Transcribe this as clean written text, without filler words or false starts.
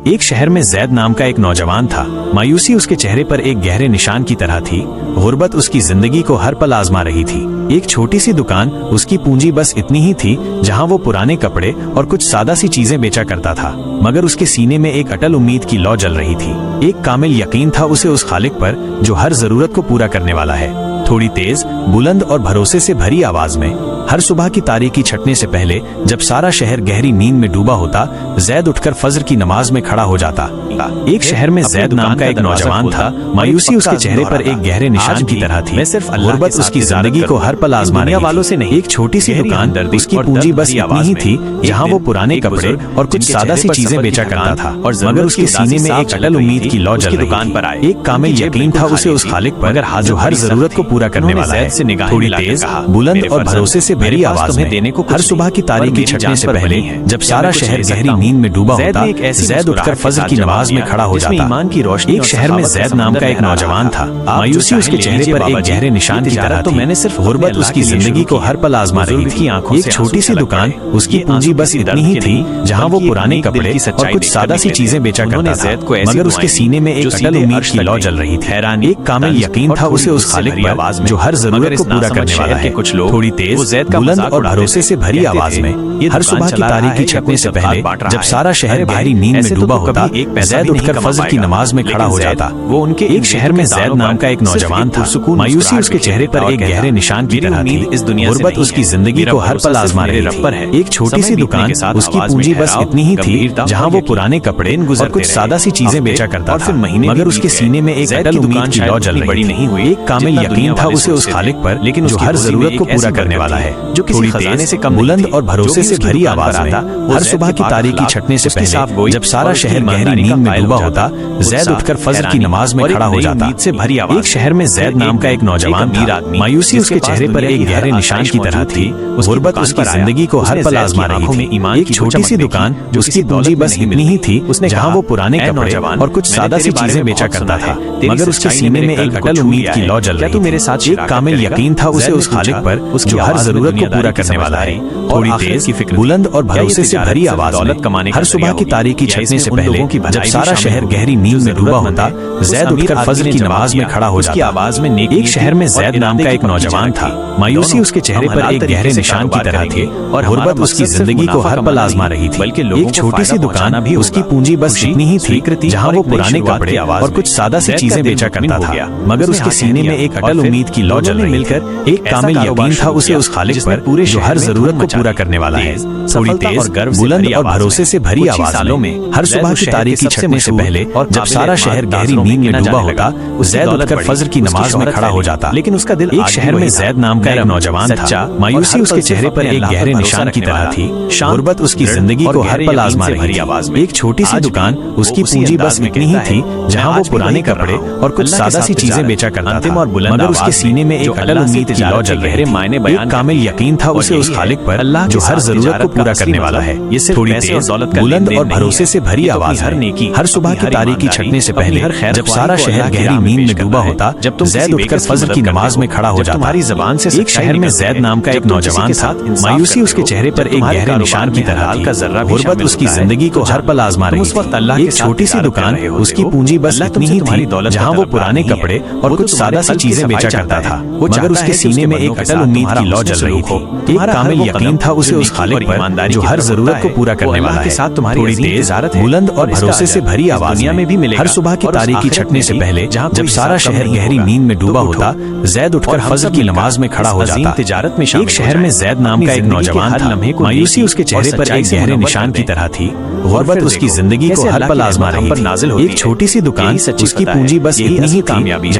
ایک شہر میں زید نام کا ایک نوجوان تھا۔ مایوسی اس کے چہرے پر ایک گہرے نشان کی طرح تھی۔ غربت اس کی زندگی کو ہر پل آزما رہی تھی۔ ایک چھوٹی سی دکان، اس کی پونجی بس اتنی ہی تھی جہاں وہ پرانے کپڑے اور کچھ سادہ سی چیزیں بیچا کرتا تھا، مگر اس کے سینے میں ایک اٹل امید کی لو جل رہی تھی۔ ایک کامل یقین تھا اسے اس خالق پر جو ہر ضرورت کو پورا کرنے والا ہے۔ تھوڑی تیز، بلند اور بھروسے سے بھری آواز میں ہر صبح کی تاریکی چھٹنے سے پہلے جب سارا شہر گہری نیند میں ڈوبا ہوتا، زید اٹھ کر فجر کی نماز میں کھڑا ہو جاتا۔ ایک شہر میں زید نام کا ایک نوجوان تھا۔ مایوسی اس کے چہرے پر ایک گہرے نشان کی طرح تھی۔ غربت اس کی زندگی کو ہر پل آزما رہی تھی۔ ایک چھوٹی سی دکان، اس کی پونجی بس اتنی ہی تھی جہاں وہ پرانے کپڑے اور کچھ سادہ سی چیزیں بیچا کرتا تھا، مگر اس کے سینے میں ایک اٹل امید کی لو جل رہی تھی۔ ایک کامل یقین تھا اسے اس خالق پر جو ہر ضرورت کو پورا کرنے والا ہے۔ تھوڑی تیز، بلند اور بھروسے سے بھری آواز میں ہر صبح کی تاریکی چھٹنے سے پہلے جب سارا شہر گہری نیند میں ڈوبا ہوتا، زید اٹھ کر فجر کی نماز میں کھڑا ہو جاتا۔ ایک شہر میں زید نام کا ایک نوجوان تھا۔ مایوسی اس کے چہرے پر ایک گہرے نشان کی طرح تھی۔ غربت اس کی زندگی کو ہر پل آزما رہی تھی۔ ایک چھوٹی سی دکان، اس کی پونجی بس اتنی ہی تھی جہاں وہ پرانے کپڑے اور کچھ سادہ سی چیزیں بیچا کرتا تھا، مگر اس کے سینے میں ایک اٹل امید کی لو جل رہی تھی۔ ایک کامل یقین تھا اسے اس خالق پر جو ہر ضرورت کو پورا کرنے والا ہے۔ تھوڑی تیز، بلند اور بھروسے سے بھری آواز میں ہر صبح کی تاریکی چھٹنے سے پہلے جب سارا شہر گہری نیند میں ڈوبا ہوتا، زید اٹھ کر فجر کی نماز میں کھڑا ہو جاتا۔ ایک شہر میں زید نام کا ایک نوجوان تھا۔ مایوسی اس کے چہرے پر ایک گہرے نشان کی طرح تھی۔ غربت اس کی زندگی کو ہر پل آزما رہی تھی۔ ایک چھوٹی سی دکان، اس کی پونجی بس اتنی ہی تھی جہاں وہ پرانے کپڑے اور کچھ سادہ سی چیزیں بیچا کرتا تھا، مگر اس کے سینے میں ایک اٹل امید کی لو جل رہی تھی۔ ایک کامل یقین تھا اسے اس خالق پر جو ہر ضرورت کو پورا کرنے والا ہے۔ تھوڑی تیز، بلند اور بھروسے سے بھری آواز میں ہر صبح کی تاریکی چھٹنے سے پہلے جب سارا شہر گہری نیند میں ڈوبا ہوتا، زید اٹھ کر فجر کی نماز میں کھڑا ہو جاتا۔ ایک شہر میں زید نام کا ایک نوجوان تھا۔ مایوسی اس کے چہرے پر ایک گہرے نشان کی طرح تھی۔ غربت اس کی زندگی کو ہر پل آزما رہی تھی۔ ایک چھوٹی سی دکان، اس کی پونجی بس اتنی ہی تھی جہاں وہ پرانے کپڑے اور کچھ سادہ سی چیزیں بیچا کرتا تھا، مگر اس کے سینے میں ایک اٹل امید کی لو جل رہی تھی۔ ایک کامل یقین تھا اسے اس خالق پر جو ہر ضرورت کو پورا کرنے والا ہے۔ تھوڑی تیز، بلند اور بھروسے سے بھری آواز میں ہر صبح کی تاریکی چھٹنے سے پہلے جب سارا شہر گہری نیند میں ڈوبا ہوتا، زید اٹھ کر فجر کی نماز میں کھڑا ہو جاتا۔ ایک شہر میں زید نام کا ایک نوجوان تھا۔ مایوسی اس کے چہرے پر ایک گہرے نشان کی طرح تھی اور غربت اس کی زندگی کو ہر پل آزما رہی تھی۔ ایک چھوٹی سی دکان، اس کی پونجی بس اتنی ہی تھی جہاں وہ پرانے کپڑے اور کچھ سادہ سی چیزیں بیچا کرتا تھا، مگر اس کے سینے میں ایک اٹل امید کی لو جل رہی تھی۔ ایک کامل یقین تھا اسے اس خالق پر جو ہر ضرورت کو پورا کرنے والا ہے۔ تھوڑی تیز، بلند اور بھروسے سے بھری آواز میں ہر صبح کی تاریکی چھٹنے سے پہلے جب سارا شہر گہری نیند میں ڈوبا ہوتا، زید اٹھ کر فجر کی نماز میں کھڑا ہو جاتا۔ ایک شہر میں زید نام کا ایک نوجوان تھا۔ مایوسی اس کے چہرے پر ایک گہرے نشان کی طرح تھی۔ غربت اس کی زندگی کو ہر پل آزما رہی تھی۔ ایک چھوٹی سی دکان، اس کی پونجی بس اتنی ہی تھی جہاں وہ پرانے کپڑے اور کچھ سادہ سی چیزیں بیچا کرتا تھا، مگر اس کے سینے میں ایک اٹل امید کی لو جل رہی تھی۔ ایک کامل یقین تھا اسے اس خالق پر جو ہر ضرورت کو پورا کرنے والا ہے۔ تھوڑی تیز، بلند اور بھروسے سے بھری آواز ہر صبح کی تاریکی چھٹنے سے پہلے جب سارا شہر گہری نیند میں ڈوبا ہوتا، زید اٹھ کر فجر کی نماز میں کھڑا ہو جاتا۔ ایک شہر میں زید نام کا ایک نوجوان تھا۔ مایوسی اس کے چہرے پر ایک گہرے نشان کی طرح تھی۔ غربت اس کی زندگی کو ہر پل آزما رہی تھی۔ ایک چھوٹی سی دکان، اس کی پونجی بس اتنی ہی تھی جہاں وہ پرانے کپڑے اور کچھ سادہ سی چیزیں بیچا کرتا تھا، مگر اس کے سینے میں ایک اٹل امید کی لو جل رہی تھی۔ ایک کامل یقین تھا اسے اس خالق پر جو ہر ضرورت کو پورا کرنے والا ہے۔ تھوڑی تیز، بلند اور بھروسے سے بھری آواز میں ہر صبح کی تاریکی چھٹنے سے پہلے جب سارا شہر گہری نیند میں ڈوبا ہوتا، زید اٹھ کر فجر کی نماز میں کھڑا ہو جاتا۔ ایک شہر میں زید نام کا ایک نوجوان تھا۔ مایوسی اس کے چہرے پر ایک گہرے نشان کی طرح تھی۔ غربت اس کی زندگی کو ہر پل آزما رہی تھی۔ ایک چھوٹی سی دکان، اس کی پونجی بس اتنی ہی تھی